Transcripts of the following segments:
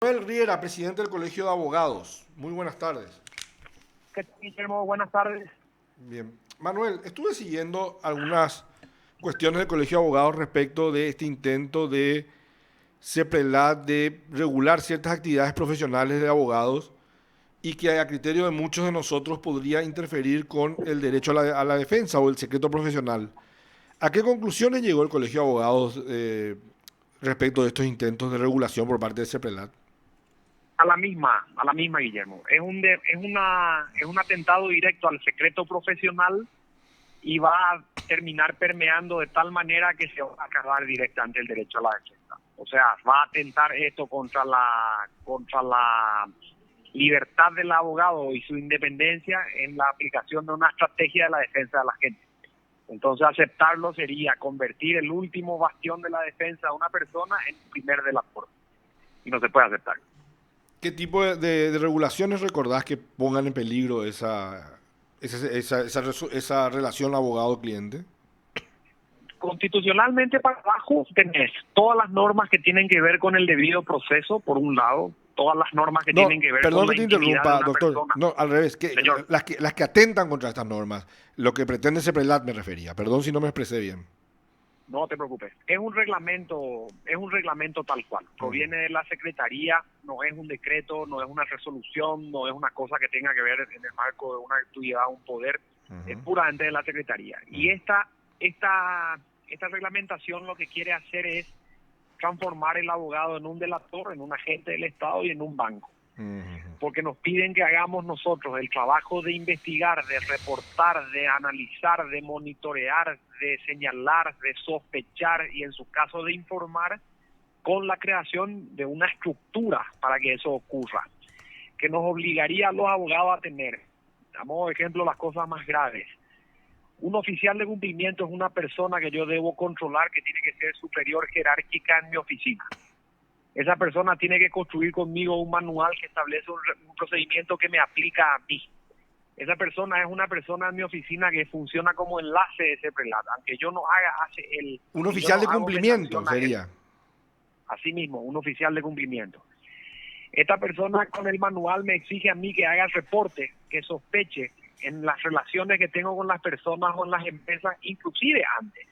Manuel Riera, presidente del Colegio de Abogados. Muy buenas tardes. ¿Qué tal, Guillermo? Buenas tardes. Bien. Manuel, estuve siguiendo algunas cuestiones del Colegio de Abogados respecto de este intento de CEPRELAT de regular ciertas actividades profesionales de abogados y que a criterio de muchos de nosotros podría interferir con el derecho a la defensa o el secreto profesional. ¿A qué conclusiones llegó el Colegio de Abogados respecto de estos intentos de regulación por parte de CEPRELAT? A la misma, Guillermo. Es un atentado directo al secreto profesional y va a terminar permeando de tal manera que se va a acabar directamente el derecho a la defensa. O sea, va a atentar esto contra la libertad del abogado y su independencia en la aplicación de una estrategia de la defensa de la gente. Entonces, aceptarlo sería convertir el último bastión de la defensa de una persona en el primer de la corte. Y no se puede aceptar. ¿Qué tipo de regulaciones recordás que pongan en peligro esa relación abogado-cliente? Constitucionalmente para abajo tenés todas las normas que tienen que ver con el debido proceso, por un lado, todas las normas que No, tienen que ver con perdón la que te intimidad de interrumpa, una doctor. persona. No, al revés, Señor, las que atentan contra estas normas, lo que pretende ese prelat me refería. Perdón si no me expresé bien. no te preocupes. Es un reglamento tal cual. Ujú, Proviene de la Secretaría, no es un decreto, no es una resolución, no es una cosa que tenga que ver en el marco de una actividad, un poder, es ujú, puramente de la Secretaría. Y ujú, esta reglamentación lo que quiere hacer es transformar el abogado en un delator, en un agente del Estado y en un banco. ujú. Porque nos piden que hagamos nosotros el trabajo de investigar, de reportar, de analizar, de monitorear, de señalar, de sospechar y en su caso de informar con la creación de una estructura para que eso ocurra, que nos obligaría a los abogados a tener, a modo de ejemplo, las cosas más graves. Un oficial de cumplimiento es una persona que yo debo controlar, que tiene que ser superior jerárquica en mi oficina. Esa persona tiene que construir conmigo un manual que establece un procedimiento que me aplica a mí. Esa persona es una persona en mi oficina que funciona como enlace de ese prelat. Aunque yo no haga, hace él. Un Si yo oficial no de hago, me cumplimiento sanciona él. sería. Asimismo, un oficial de cumplimiento. Esta persona con el manual me exige a mí que haga el reporte, que sospeche en las relaciones que tengo con las personas o en las empresas, inclusive antes.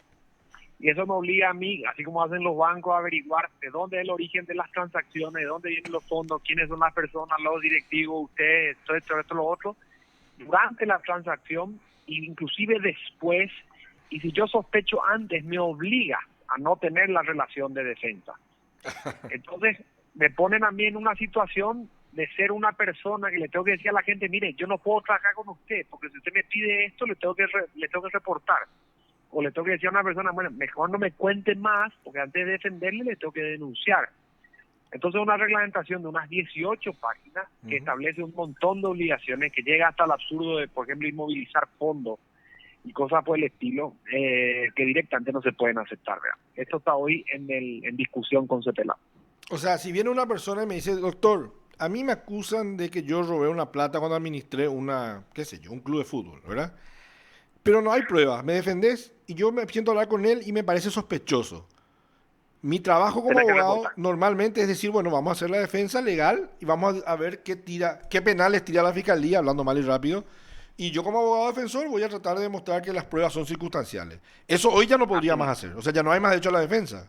Y eso me obliga a mí, así como hacen los bancos, a averiguar de dónde es el origen de las transacciones, de dónde vienen los fondos, quiénes son las personas, los directivos, ustedes, esto, lo otro, durante la transacción e inclusive después. Y si yo sospecho antes, me obliga a no tener la relación de defensa. Entonces, me ponen a mí en una situación de ser una persona que le tengo que decir a la gente, mire, yo no puedo trabajar con usted, porque si usted me pide esto, le tengo que reportar. O le tengo que decir a una persona, bueno, mejor no me cuente más, porque antes de defenderle le tengo que denunciar. Entonces, una reglamentación de unas 18 páginas que Ujú. establece un montón de obligaciones, que llega hasta el absurdo de, por ejemplo, inmovilizar fondos y cosas por el estilo, que directamente no se pueden aceptar. ¿Verdad? Esto está hoy en discusión con CEPELA. O sea, si viene una persona y me dice, doctor, a mí me acusan de que yo robé una plata cuando administré qué sé yo, un club de fútbol, ¿verdad? Pero no hay pruebas, me defendés y yo me siento a hablar con él y me parece sospechoso. Mi trabajo como Tenés que abogado reportar. normalmente es decir, bueno, vamos a hacer la defensa legal y vamos a ver qué penales tira la fiscalía, hablando mal y rápido. Y yo como abogado defensor voy a tratar de demostrar que las pruebas son circunstanciales. Eso hoy ya no podría Así más mismo. hacer. O sea, ya no hay más derecho a la defensa.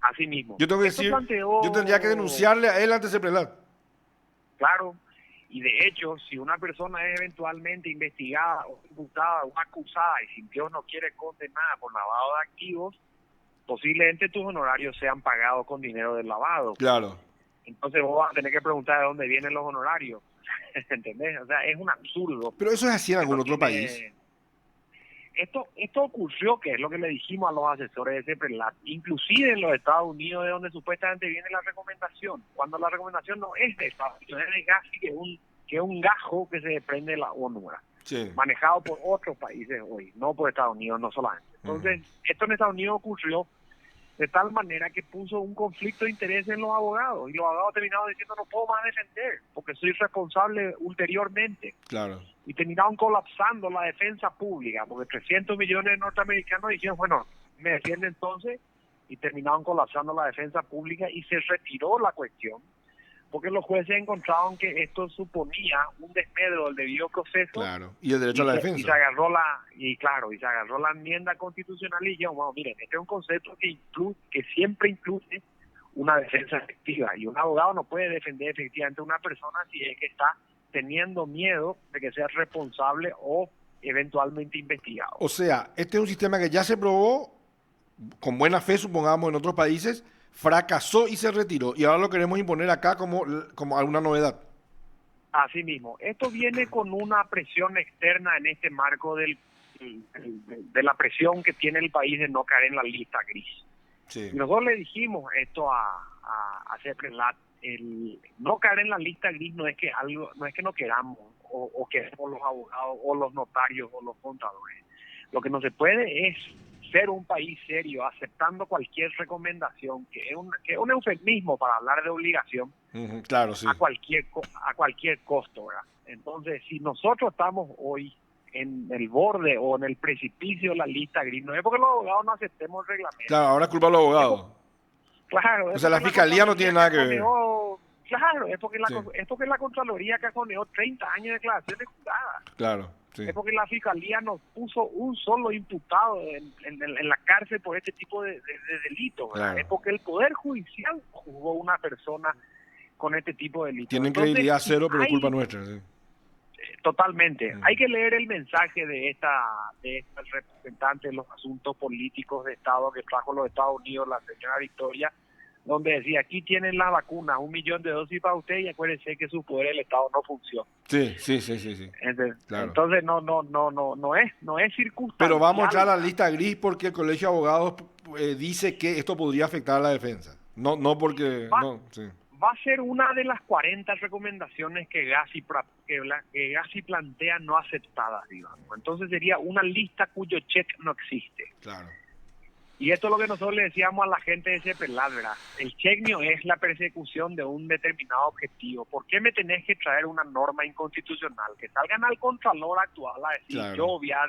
Así mismo. Yo tengo que Esto decir, yo tendría que planteó, denunciarle a él ante ese prelat. claro, y de hecho, si una persona es eventualmente investigada o imputada o acusada y si Dios no quiere condenada por lavado de activos, posiblemente tus honorarios sean pagados con dinero del lavado. Claro. Entonces vos vas a tener que preguntar de dónde vienen los honorarios. ¿Entendés? O sea, es un absurdo Pero eso es así en que no algún otro país. tiene. Esto ocurrió, que es lo que le dijimos a los asesores de CEPRELAT, inclusive en los Estados Unidos, de donde supuestamente viene la recomendación, cuando la recomendación no es de Estados Unidos, es de casi que un gajo que se desprende de la ONU, ¿verdad? Sí. Manejado por otros países hoy, no por Estados Unidos, no solamente. Ujú. Entonces, esto en Estados Unidos ocurrió de tal manera que puso un conflicto de interés en los abogados, y los abogados terminaron diciendo no puedo más defender, porque soy responsable ulteriormente, Claro. y terminaron colapsando la defensa pública, porque 300 millones de norteamericanos dijeron, bueno, me defiende entonces, y terminaron colapsando la defensa pública y se retiró la cuestión, porque los jueces encontraron que esto suponía un desmedro del debido proceso. Claro, y el derecho a la defensa. Y se agarró la enmienda constitucional y dijo, bueno, miren, este es un concepto que siempre incluye una defensa efectiva, y un abogado no puede defender efectivamente a una persona si es que está teniendo miedo de que sea responsable o eventualmente investigado. O sea, este es un sistema que ya se probó con buena fe, supongamos, en otros países, fracasó y se retiró, y ahora lo queremos imponer acá como alguna novedad. Así mismo, esto viene con una presión externa en este marco de la presión que tiene el país de no caer en la lista gris. Sí. Y nosotros le dijimos esto a CEPRELAT, el no caer en la lista gris no es que no queramos o queremos los abogados o los notarios o los contadores. Lo que no se puede es ser un país serio aceptando cualquier recomendación, que es un eufemismo para hablar de obligación. Claro, sí. a cualquier costo, ¿verdad? Entonces, si nosotros estamos hoy en el borde o en el precipicio de la lista gris, no es porque los abogados no aceptemos el reglamento. Claro, ahora es culpa de los abogados. Claro. O sea, la fiscalía no tiene nada que ver. Claro, es porque la Contraloría cajoneó 30 años de declaraciones juradas. Claro, sí. Es porque la fiscalía nos puso un solo imputado en la cárcel por este tipo de delitos. Claro. Es porque el Poder Judicial juzgó una persona con este tipo de delitos. Tienen credibilidad cero, pero es culpa nuestra. Sí. Totalmente. Hay que leer el mensaje de esta representante de los asuntos políticos de Estado que trajo a los Estados Unidos, la señora Victoria, donde decía, aquí tienen las vacunas, 1 millón de dosis para usted, y acuérdense que su poder del Estado no funciona. Sí. Claro. Entonces no es circunstancial. Pero vamos a entrar a la lista gris porque el Colegio de Abogados dice que esto podría afectar a la defensa. No porque... Va a ser una de las 40 recomendaciones que Gassi plantea no aceptadas, digamos. Entonces sería una lista cuyo check no existe. Claro. Y esto es lo que nosotros le decíamos a la gente de CEPRELAT, ¿verdad? El checkmio es la persecución de un determinado objetivo. ¿Por qué me tenés que traer una norma inconstitucional? Que salgan al Contralor actual a decir, claro, yo voy a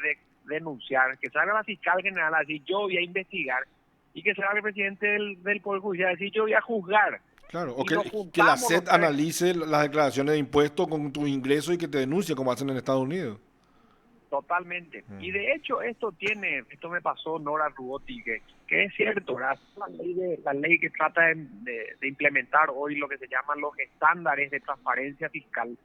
denunciar, que salga la fiscal general a decir, yo voy a investigar, y que salga el presidente del Poder Judicial a decir, yo voy a juzgar. Claro, o que la SED analice las declaraciones de impuestos con tus ingresos y que te denuncie como hacen en Estados Unidos. Totalmente. Y de hecho esto me pasó Nora Ruotti, que es cierto, ¿verdad? La ley que trata de implementar hoy lo que se llaman los estándares de transparencia fiscal.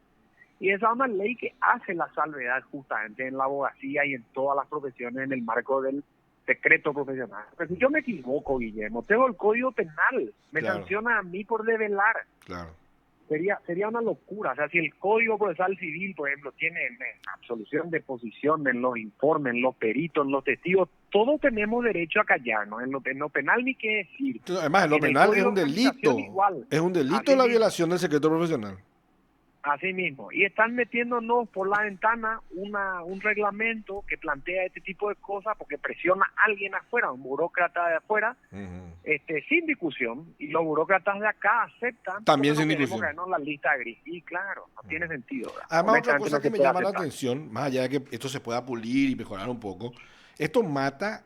Y esa es una ley que hace la salvedad justamente en la abogacía y en todas las profesiones en el marco del secreto profesional. Pero si yo me equivoco, Guillermo, tengo el Código Penal, me sanciona a mí por develar. Claro. Sería una locura. O sea, si el Código Procesal Civil, por ejemplo, tiene en absolución de posición, en los informes, en los peritos, en los testigos, todos tenemos derecho a callarnos. En lo penal ni qué decir. Además, en lo penal es un delito. Igual. Es un delito la violación del secreto profesional. Así mismo. Y están metiéndonos por la ventana un reglamento que plantea este tipo de cosas porque presiona a alguien afuera, un burócrata de afuera, sin discusión. Y los burócratas de acá aceptan. También sin discusión. Caernos la lista gris. Y claro, no tiene sentido. ¿Verdad? Además, otra cosa que me llama la atención, más allá de que esto se pueda pulir y mejorar un poco, esto mata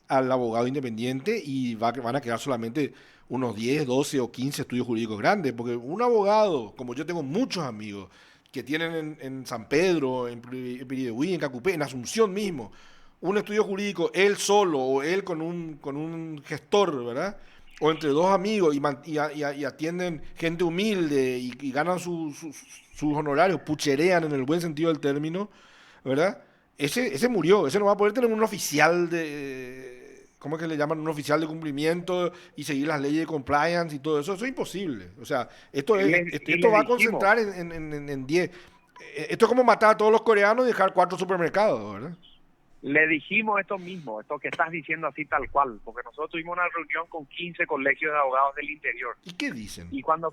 al abogado independiente y van a quedar solamente unos 10, 12 o 15 estudios jurídicos grandes, porque un abogado, como yo tengo muchos amigos que tienen en San Pedro, en Piridehuí, en Cacupé, en Asunción mismo, un estudio jurídico, él solo o él con un gestor, ¿verdad? O entre dos amigos y atienden gente humilde y ganan sus honorarios, pucherean en el buen sentido del término, ¿verdad? Ese murió, ese no va a poder tener un oficial ¿cómo es que le llaman? Un oficial de cumplimiento y seguir las leyes de compliance y todo eso. Eso es imposible. O sea, esto va a concentrar en 10. Esto es como matar a todos los coreanos y dejar 4 supermercados, ¿verdad? Le dijimos esto mismo, esto que estás diciendo así tal cual, porque nosotros tuvimos una reunión con 15 colegios de abogados del interior. ¿Y qué dicen? Y cuando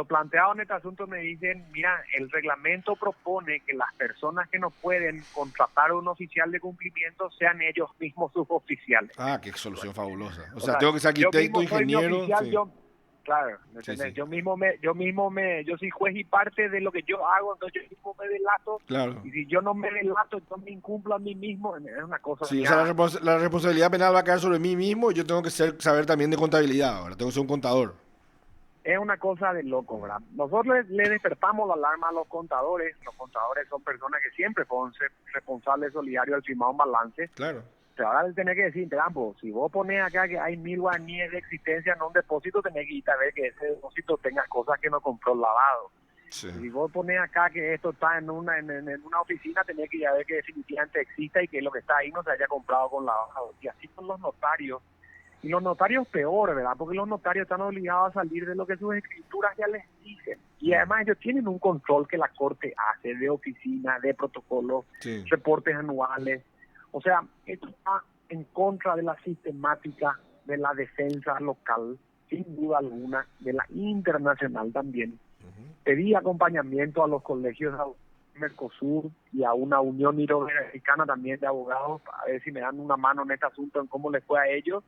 planteaban este asunto me dicen, mira, el reglamento propone que las personas que no pueden contratar a un oficial de cumplimiento sean ellos mismos suboficiales. Ah, qué solución fabulosa. O sea, tengo que ser arquitecto, ingeniero. Claro, sí. Yo soy juez y parte de lo que yo hago, entonces yo mismo me delato. Claro. Y si yo no me delato, yo me incumplo a mí mismo, es una cosa. Sí, o sea, la responsabilidad penal va a caer sobre mí mismo y yo tengo que saber también de contabilidad ahora, tengo que ser un contador. Es una cosa de loco, ¿verdad? Nosotros le despertamos la alarma a los contadores. Los contadores son personas que siempre fueron responsables solidarios al firmar un balance. Claro. Pero ahora le tenés que decir, Trampo, si vos pones acá que hay 1.000 guaraníes de existencia en un depósito, tenés que ir a ver que ese depósito tenga cosas que no compró lavado. Sí. Si vos pones acá que esto está en una oficina, tenés que ir a ver que definitivamente exista y que lo que está ahí no se haya comprado con lavado. Y así son los notarios. Y los notarios peor, ¿verdad? Porque los notarios están obligados a salir de lo que sus escrituras ya les dicen. Y además ellos tienen un control que la Corte hace de oficina, de protocolos, Sí. reportes anuales. O sea, esto está en contra de la sistemática de la defensa local, sin duda alguna, de la internacional también. Pedí acompañamiento a los colegios de Mercosur y a una Unión Iberoamericana también de abogados, a ver si me dan una mano en este asunto, en cómo les fue a ellos.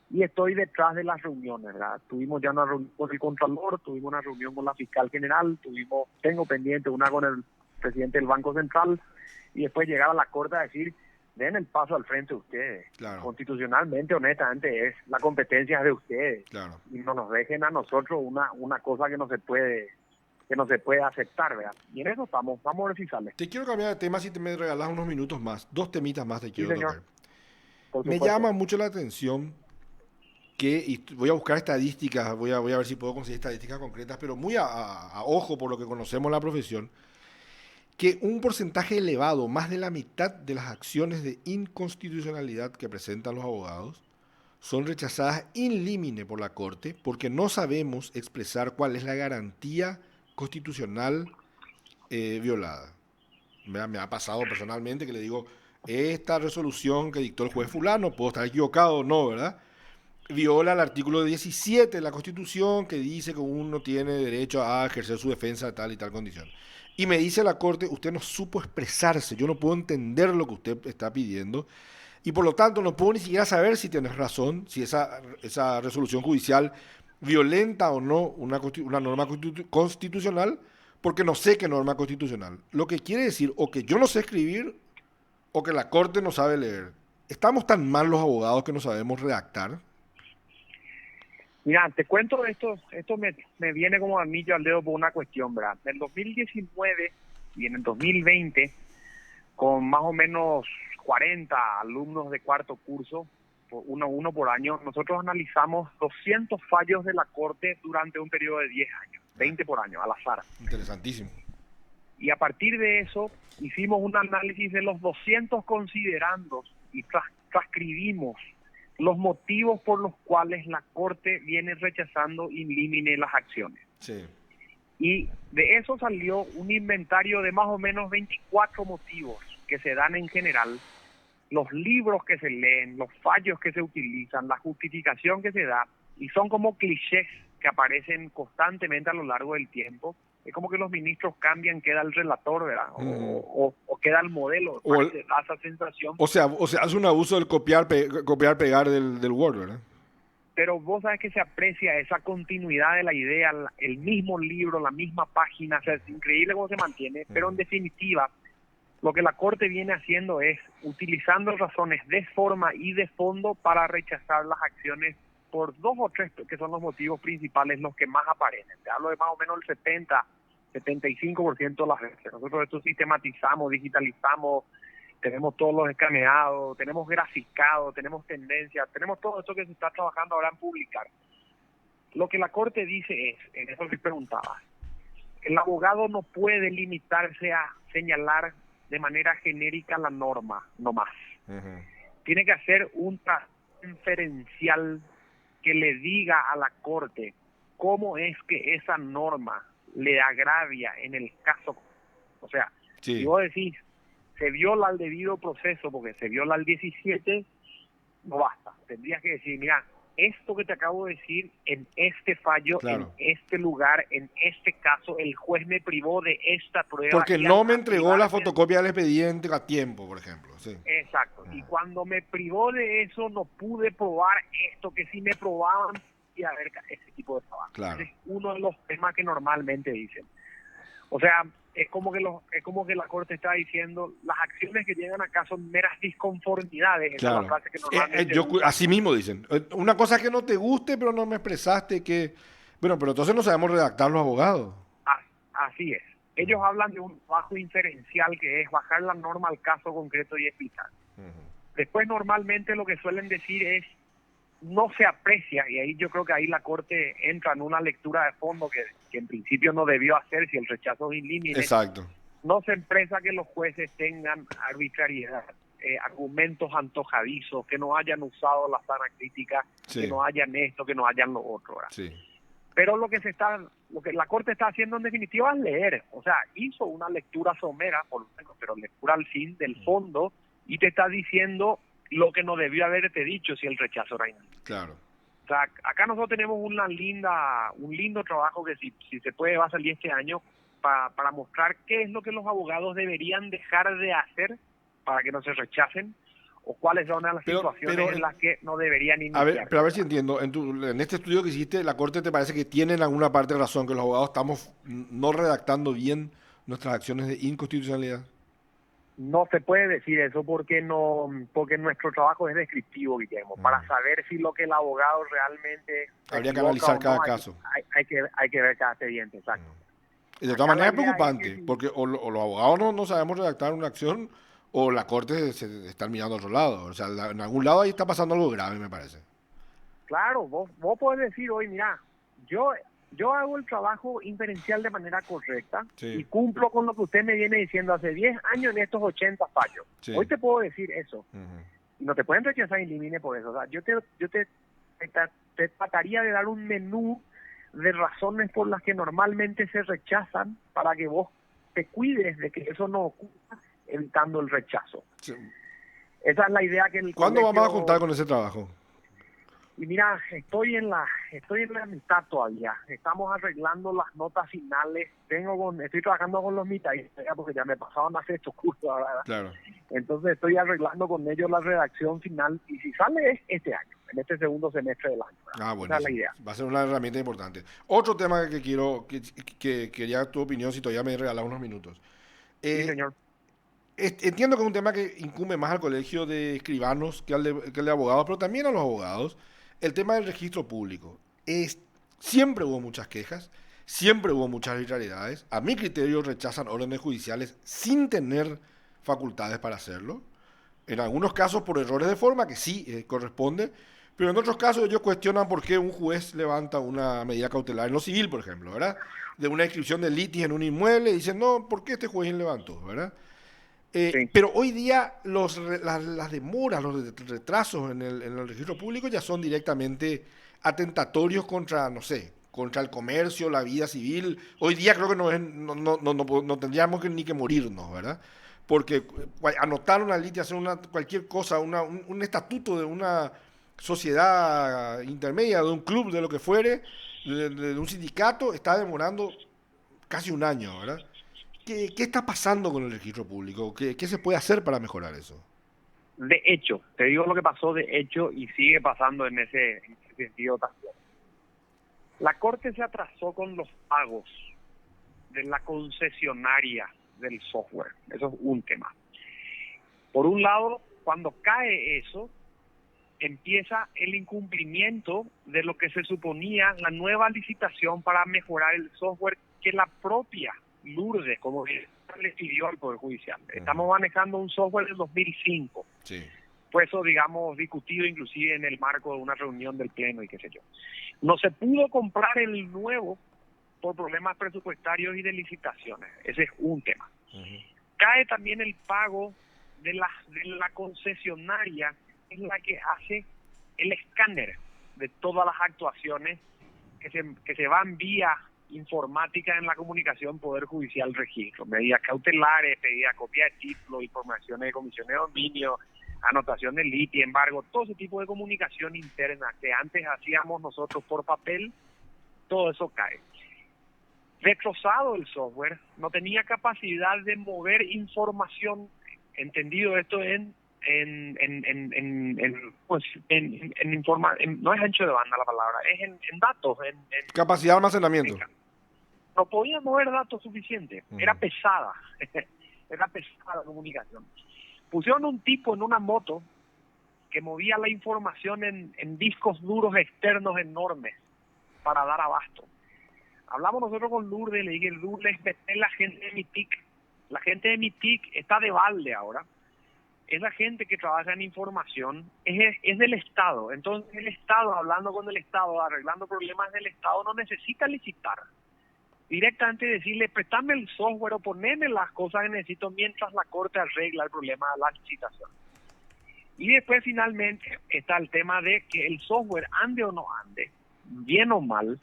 Y estoy detrás de las reuniones, ¿verdad? Tuvimos ya una reunión con el Contralor, tuvimos una reunión con la Fiscal General, tengo pendiente una con el presidente del Banco Central, y después llegar a la Corte a decir, den el paso al frente ustedes. Claro. Constitucionalmente, honestamente, la competencia es de ustedes. Claro. Y no nos dejen a nosotros una cosa que no se puede aceptar, ¿verdad? Y en eso vamos a ver si sale. Te quiero cambiar de tema si te me regalas unos minutos más. 2 temitas más te quiero señor. tocar. Por Me supuesto. llama mucho la atención y voy a buscar estadísticas, voy a ver si puedo conseguir estadísticas concretas, pero muy a ojo por lo que conocemos la profesión, que un porcentaje elevado, más de la mitad de las acciones de inconstitucionalidad que presentan los abogados, son rechazadas in limine por la Corte porque no sabemos expresar cuál es la garantía constitucional violada. Me ha pasado personalmente que le digo, esta resolución que dictó el juez fulano, puedo estar equivocado o no, ¿verdad? Viola el artículo 17 de la Constitución que dice que uno tiene derecho a ejercer su defensa de tal y tal condición. Y me dice la Corte, usted no supo expresarse, yo no puedo entender lo que usted está pidiendo y por lo tanto no puedo ni siquiera saber si tienes razón, si esa resolución judicial violenta o no una norma constitucional, porque no sé qué norma constitucional. Lo que quiere decir o que yo no sé escribir o que la Corte no sabe leer. ¿Estamos tan mal los abogados que no sabemos redactar? Mira, te cuento esto me viene como anillo al dedo por una cuestión, ¿verdad? En el 2019 y en el 2020, con más o menos 40 alumnos de cuarto curso, uno por año, nosotros analizamos 200 fallos de la Corte durante un periodo de 10 años, 20 por año, al azar. Interesantísimo. Y a partir de eso, hicimos un análisis de los 200 considerandos y transcribimos los motivos por los cuales la Corte viene rechazando in limine las acciones. Sí. Y de eso salió un inventario de más o menos 24 motivos que se dan en general, los libros que se leen, los fallos que se utilizan, la justificación que se da, y son como clichés que aparecen constantemente a lo largo del tiempo. Es como que los ministros cambian, queda el relator, ¿verdad? O queda el modelo, da esa sensación. O sea, hace un abuso del copiar, pegar del Word, ¿verdad? Pero vos sabes que se aprecia esa continuidad de la idea, el mismo libro, la misma página, o sea, es increíble cómo se mantiene, pero en definitiva, lo que la Corte viene haciendo es utilizando razones de forma y de fondo para rechazar las acciones por 2 o 3, que son los motivos principales, los que más aparecen. Te hablo de más o menos el 75% de las veces. Nosotros esto sistematizamos, digitalizamos, tenemos todos los escaneados, tenemos graficados, tenemos tendencias, tenemos todo esto que se está trabajando ahora en publicar. Lo que la Corte dice es, en eso que preguntabas, el abogado no puede limitarse a señalar de manera genérica la norma, no más. Uh-huh. Tiene que hacer un inferencial que le diga a la Corte cómo es que esa norma le agravia en el caso. O sea, sí. Si vos decís, se viola el debido proceso porque se viola el 17, no basta. Tendrías que decir, mira, esto que te acabo de decir, en este fallo, claro, en este lugar, en este caso, el juez me privó de esta prueba. Porque no me entregó la fotocopia del expediente a tiempo, por ejemplo. Sí. Exacto. Y cuando me privó de eso, no pude probar esto que sí me probaban y a ver ese tipo de trabajo. Claro. Ese es uno de los temas que normalmente dicen. O sea, es como que la Corte está diciendo, las acciones que llegan acá son meras disconformidades. Claro. Esa es la frase que normalmente así mismo dicen. Una cosa que no te guste, pero no me expresaste que Bueno, pero entonces no sabemos redactar los abogados. Así es. Ellos hablan de un trabajo inferencial que es bajar la norma al caso concreto y explicar. Después normalmente lo que suelen decir es no se aprecia, y ahí yo creo que ahí la Corte entra en una lectura de fondo que en principio no debió hacer si el rechazo es in limine. Exacto. No se expresa que los jueces tengan arbitrariedad, argumentos antojadizos, que no hayan usado la sana crítica, Sí. que no hayan esto, que no hayan lo otro, ¿verdad? Sí. Pero lo que la Corte está haciendo en definitiva es leer, o sea, hizo una lectura somera, por lo menos, pero lectura al fin del fondo, y te está diciendo lo que no debió haberte dicho si el rechazo era inminente. Claro. O sea, acá nosotros tenemos un lindo trabajo que si se puede va a salir este año para mostrar qué es lo que los abogados deberían dejar de hacer para que no se rechacen, o cuáles son las situaciones en las que no deberían iniciar. A ver si entiendo. En este estudio que hiciste, ¿la Corte te parece que tiene en alguna parte razón que los abogados estamos no redactando bien nuestras acciones de inconstitucionalidad? No se puede decir eso porque nuestro trabajo es descriptivo, Guillermo. Para saber si lo que el abogado realmente habría que analizar cada caso. Hay que ver cada expediente, exacto. Y de todas maneras es preocupante, porque o los abogados no sabemos redactar una acción o la Corte se está mirando a otro lado. O sea, en algún lado ahí está pasando algo grave, me parece. Claro, vos podés decir hoy, mira, yo hago el trabajo inferencial de manera correcta y cumplo con lo que usted me viene diciendo hace 10 años en estos 80 fallos. Hoy te puedo decir eso. Y no te pueden rechazar in limine por eso. O sea, yo te trataría de dar un menú de razones por las que normalmente se rechazan para que vos te cuides de que eso no ocurra, evitando el rechazo. Sí. Esa es la idea que el ¿Cuándo vamos a contar con ese trabajo? Y mira, estoy en la mitad todavía. Estamos arreglando las notas finales. Estoy trabajando con los mitades porque ya me pasaron a hacer estos cursos, ¿verdad? Claro. Entonces estoy arreglando con ellos la redacción final y si sale es este año, en este segundo semestre del año, ¿verdad? Bueno, esa es la idea. Va a ser una herramienta importante. Otro tema que quería tu opinión, si todavía me regalas unos minutos. Sí, señor. Entiendo que es un tema que incumbe más al colegio de escribanos que al de abogados, pero también a los abogados. El tema del registro público. Siempre hubo muchas quejas, siempre hubo muchas arbitrariedades. A mi criterio rechazan órdenes judiciales sin tener facultades para hacerlo. En algunos casos por errores de forma, que sí corresponde, pero en otros casos ellos cuestionan por qué un juez levanta una medida cautelar en lo civil, por ejemplo, ¿verdad? De una inscripción de litis en un inmueble y dicen, no, ¿por qué este juez levantó, verdad? Sí. Pero hoy día las demoras, los retrasos en el registro público ya son directamente atentatorios contra, no sé, contra el comercio, la vida civil. Hoy día creo que no tendríamos ni que morirnos, ¿verdad? Porque anotar una litis, hacer cualquier cosa, un estatuto de una sociedad intermedia, de un club, de lo que fuere, de un sindicato, está demorando casi un año, ¿verdad? ¿Qué está pasando con el registro público? ¿Qué se puede hacer para mejorar eso? De hecho, te digo lo que pasó de hecho y sigue pasando en ese sentido también. La Corte se atrasó con los pagos de la concesionaria del software. Eso es un tema. Por un lado, cuando cae eso, empieza el incumplimiento de lo que se suponía la nueva licitación para mejorar el software que la propia Lourdes, como le pidió al Poder Judicial. Estamos manejando un software del 2005. Sí. Fue eso, digamos, discutido inclusive en el marco de una reunión del Pleno y qué sé yo. No se pudo comprar el nuevo por problemas presupuestarios y de licitaciones. Ese es un tema. Cae también el pago de la concesionaria, es la que hace el escáner de todas las actuaciones que se van vía informática en la comunicación Poder Judicial Registro, medidas cautelares, pedida copia de título, informaciones de comisiones de dominio, anotación de litis, embargo, todo ese tipo de comunicación interna que antes hacíamos nosotros por papel, todo eso cae. Destrozado el software, no tenía capacidad de mover información, entendido esto no es ancho de banda la palabra, es en datos, capacidad de almacenamiento. No podía mover datos suficientes, era pesada la comunicación. Pusieron un tipo en una moto que movía la información en discos duros externos enormes, para dar abasto. Hablamos nosotros con Lourdes, le dije, Lourdes, meté la gente de MITIC. La gente de MITIC está de balde ahora. Esa gente que trabaja en información es del Estado. Entonces el Estado, hablando con el Estado, arreglando problemas del Estado, no necesita licitar. Directamente decirle, préstame el software o poneme las cosas que necesito mientras la Corte arregla el problema de la licitación. Y después finalmente está el tema de que el software, ande o no ande, bien o mal,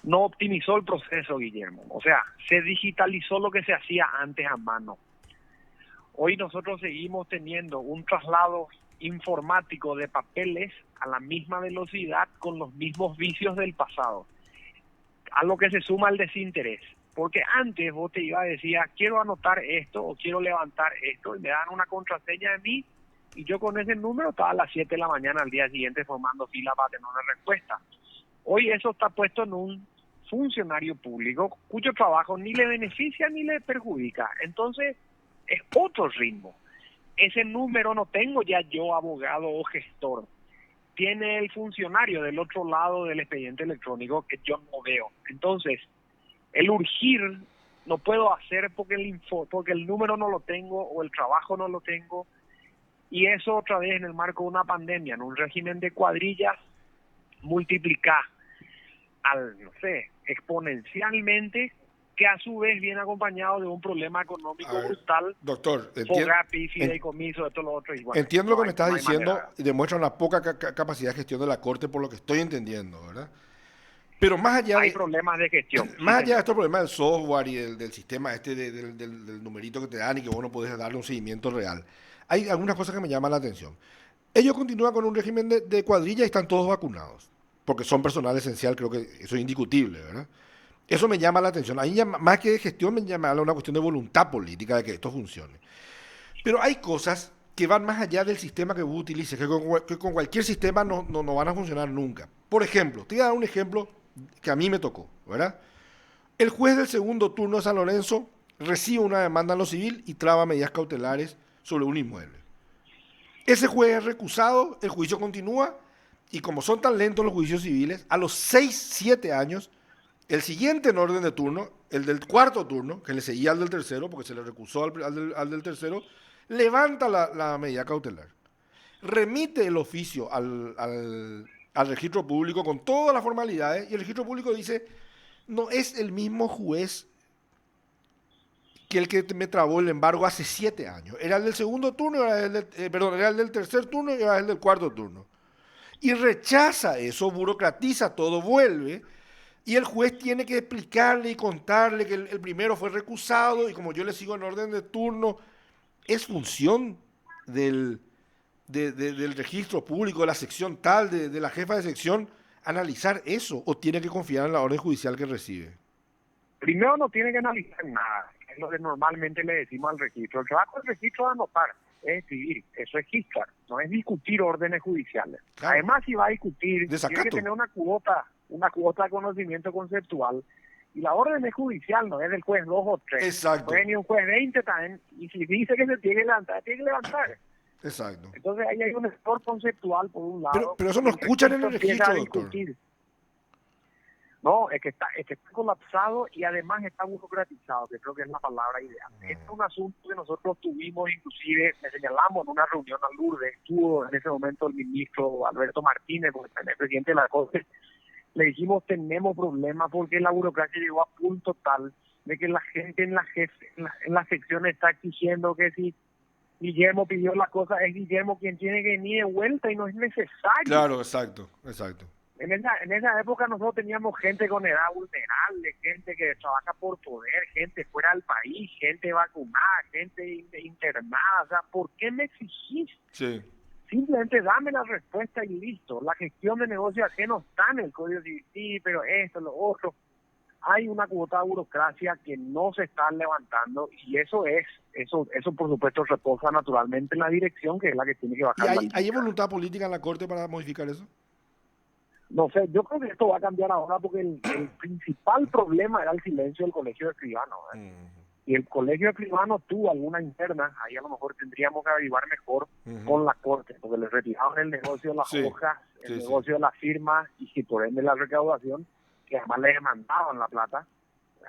no optimizó el proceso, Guillermo. O sea, se digitalizó lo que se hacía antes a mano. Hoy nosotros seguimos teniendo un traslado informático de papeles a la misma velocidad con los mismos vicios del pasado. A lo que se suma el desinterés. Porque antes vos te ibas a decir, quiero anotar esto o quiero levantar esto, y me dan una contraseña de mí, y yo con ese número estaba a las 7 de la mañana al día siguiente formando fila para tener una respuesta. Hoy eso está puesto en un funcionario público cuyo trabajo ni le beneficia ni le perjudica. Entonces, es otro ritmo. Ese número no tengo ya yo, abogado o gestor. Tiene el funcionario del otro lado del expediente electrónico que yo no veo. Entonces, el urgir no puedo hacer porque el número no lo tengo o el trabajo no lo tengo. Y eso otra vez en el marco de una pandemia, en un régimen de cuadrillas, multiplicar no sé, exponencialmente, que a su vez viene acompañado de un problema económico brutal. Doctor, Fogapi, fideicomiso, esto, lo otro. Y bueno, entiendo lo que me estás diciendo y demuestra una poca capacidad de gestión de la Corte por lo que estoy entendiendo, ¿verdad? Pero más allá hay problemas de gestión. Más allá de estos problemas del software y del sistema del numerito que te dan y que vos no podés darle un seguimiento real, hay algunas cosas que me llaman la atención. Ellos continúan con un régimen de cuadrilla y están todos vacunados, porque son personal esencial, creo que eso es indiscutible, ¿verdad? Eso me llama la atención. Ahí más que de gestión me llama una cuestión de voluntad política de que esto funcione. Pero hay cosas que van más allá del sistema que vos utilices, que con cualquier sistema no van a funcionar nunca. Por ejemplo, te voy a dar un ejemplo que a mí me tocó, ¿verdad? El juez del segundo turno de San Lorenzo recibe una demanda en lo civil y traba medidas cautelares sobre un inmueble. Ese juez es recusado, el juicio continúa, y como son tan lentos los juicios civiles, a los 6-7 años, el siguiente en orden de turno, el del cuarto turno, que le seguía al del tercero, porque se le recusó al del tercero, levanta la medida cautelar. Remite el oficio al registro público con todas las formalidades, y el registro público dice, no es el mismo juez que el que me trabó el embargo hace 7 años. Era el del segundo turno, era el del tercer turno y era el del cuarto turno. Y rechaza eso, burocratiza todo, vuelve, y el juez tiene que explicarle y contarle que el primero fue recusado, y como yo le sigo en orden de turno, es función del registro público, de la sección tal, de la jefa de sección, analizar eso, o tiene que confiar en la orden judicial que recibe. Primero no tiene que analizar nada, es lo que normalmente le decimos al registro. El trabajo del registro es anotar, es escribir, es registrar, no es discutir órdenes judiciales. Claro. Además, si va a discutir, tiene que tener una cuota de conocimiento conceptual, y la orden es judicial, no es del juez 2 o 3. Exacto. Puede venir un juez 20 también, y si dice que se tiene que levantar, tiene que levantar. Exacto. Entonces ahí hay un error conceptual por un lado. Pero eso no escuchan en el registro, doctor. No, es que está colapsado y además está burocratizado, que creo que es la palabra ideal. Este es un asunto que nosotros tuvimos, inclusive, me señalamos en una reunión a Lourdes, estuvo en ese momento el ministro Alberto Martínez, el presidente de la Corte, le dijimos, tenemos problemas porque la burocracia llegó a punto tal de que la gente en la sección está exigiendo que si Guillermo pidió la cosa, es Guillermo quien tiene que venir de vuelta y no es necesario. Claro, exacto. En esa época nosotros teníamos gente con edad vulnerable, gente que trabaja por poder, gente fuera del país, gente vacunada, gente internada. O sea, ¿por qué me exigís? Sí. Simplemente dame la respuesta y listo. La gestión de negocios ajenos está en el Código Civil, sí, pero esto, lo otro. Hay una cuota de burocracia que no se está levantando y eso por supuesto reposa naturalmente en la dirección, que es la que tiene que bajar. ¿Y hay voluntad política en la Corte para modificar eso? No sé, yo creo que esto va a cambiar ahora porque el principal problema era el silencio del Colegio de Escribanos. Y el Colegio de Escribanos tuvo alguna interna, ahí a lo mejor tendríamos que averiguar mejor con la Corte, porque les retiraron el negocio de las hojas, el negocio de las firmas y si por ende la recaudación. que además le demandaban la plata.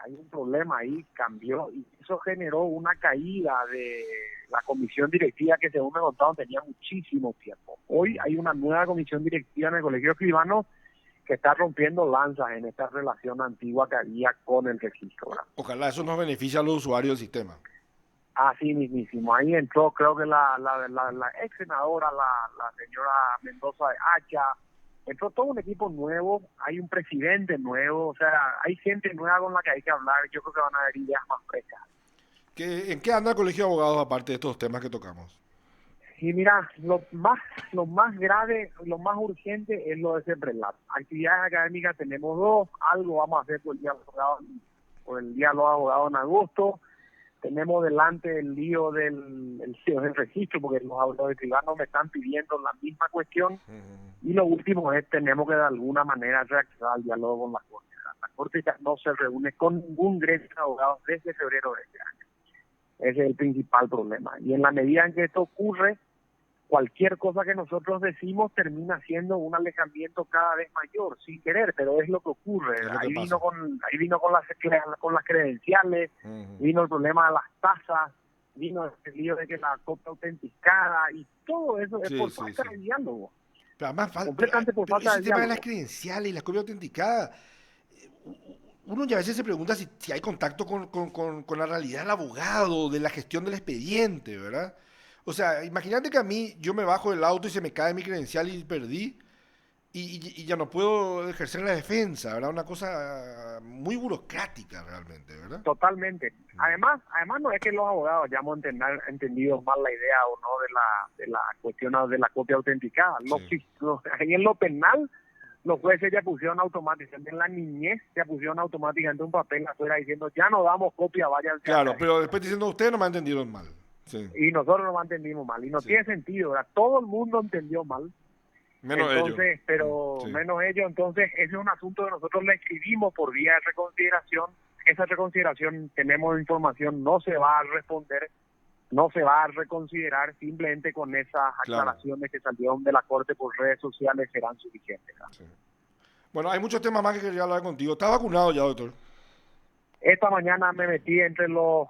Hay un problema ahí, cambió, y eso generó una caída de la comisión directiva que, según me contaron, tenía muchísimo tiempo. Hoy hay una nueva comisión directiva en el Colegio Escribano que está rompiendo lanzas en esta relación antigua que había con el registro, ¿verdad? Ojalá eso nos beneficie a los usuarios del sistema. Así mismísimo. Ahí entró, creo que la ex senadora, la señora Mendoza de Hacha, entró todo un equipo nuevo, hay un presidente nuevo, o sea, hay gente nueva con la que hay que hablar. Yo creo que van a haber ideas más frescas. ¿En qué anda el Colegio de Abogados aparte de estos temas que tocamos? Y mira, lo más grave, lo más urgente es lo de CEPRELAT. Actividades académicas tenemos dos, algo vamos a hacer por el Día de los Abogados en agosto. Tenemos delante el lío del registro, porque los abogados escribanos me están pidiendo la misma cuestión. Y lo último es, tenemos que de alguna manera reactivar el diálogo con la Corte. La Corte ya no se reúne con ningún gremio de abogados desde febrero de este año. Ese es el principal problema. Y en la medida en que esto ocurre, cualquier cosa que nosotros decimos termina siendo un alejamiento cada vez mayor, sin querer, pero es lo que ocurre. Ahí vino con las credenciales, vino el problema de las tasas, vino el lío de que la copia autenticada, y todo eso es por falta de diálogo. Pero además, Completamente por falta de ese tema de diálogo. las credenciales y la copia autenticada, uno ya a veces se pregunta si hay contacto con la realidad del abogado, de la gestión del expediente, ¿verdad? O sea, imagínate que a mí, yo me bajo del auto y se me cae mi credencial y perdí, y ya no puedo ejercer la defensa, ¿verdad? Una cosa muy burocrática realmente, ¿verdad? Totalmente. Además no es que los abogados ya hemos entendido mal la idea o no de la cuestión de la copia autenticada. Ahí en lo penal, los jueces ya pusieron automáticamente, en la niñez ya pusieron automáticamente un papel afuera diciendo, ya no damos copia, vayan. Claro, pero después diciendo, ustedes no me han entendido mal. Sí. Y nosotros no entendimos mal, y no tiene sentido, ¿verdad? Todo el mundo entendió mal. Menos entonces, ellos. Menos ellos. Entonces, ese es un asunto que nosotros le escribimos por vía de reconsideración. Esa reconsideración, tenemos información, no se va a responder, no se va a reconsiderar, simplemente con esas aclaraciones que salieron de la Corte por redes sociales serán suficientes. Sí. Bueno, hay muchos temas más que quería hablar contigo. ¿Estás vacunado ya, doctor? Esta mañana me metí entre los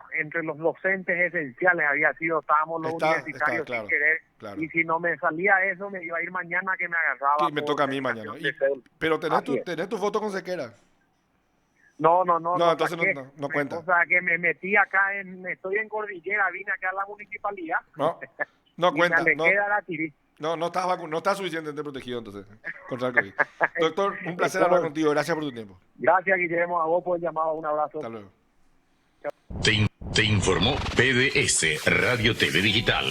docentes esenciales, estábamos los universitarios sin querer, y si no me salía eso, me iba a ir mañana que me agarraba. Sí, me toca a mí mañana. Pero tenés tu foto con sequera. No, entonces no cuenta. O sea, que me metí acá, estoy en Cordillera, vine acá a la municipalidad. No cuenta. No estás suficientemente protegido entonces contra el COVID. Doctor, un placer hablar contigo. Gracias por tu tiempo. Gracias, Guillermo, a vos por el llamado. Un abrazo. Hasta luego. Te informó PDS Radio TV Digital.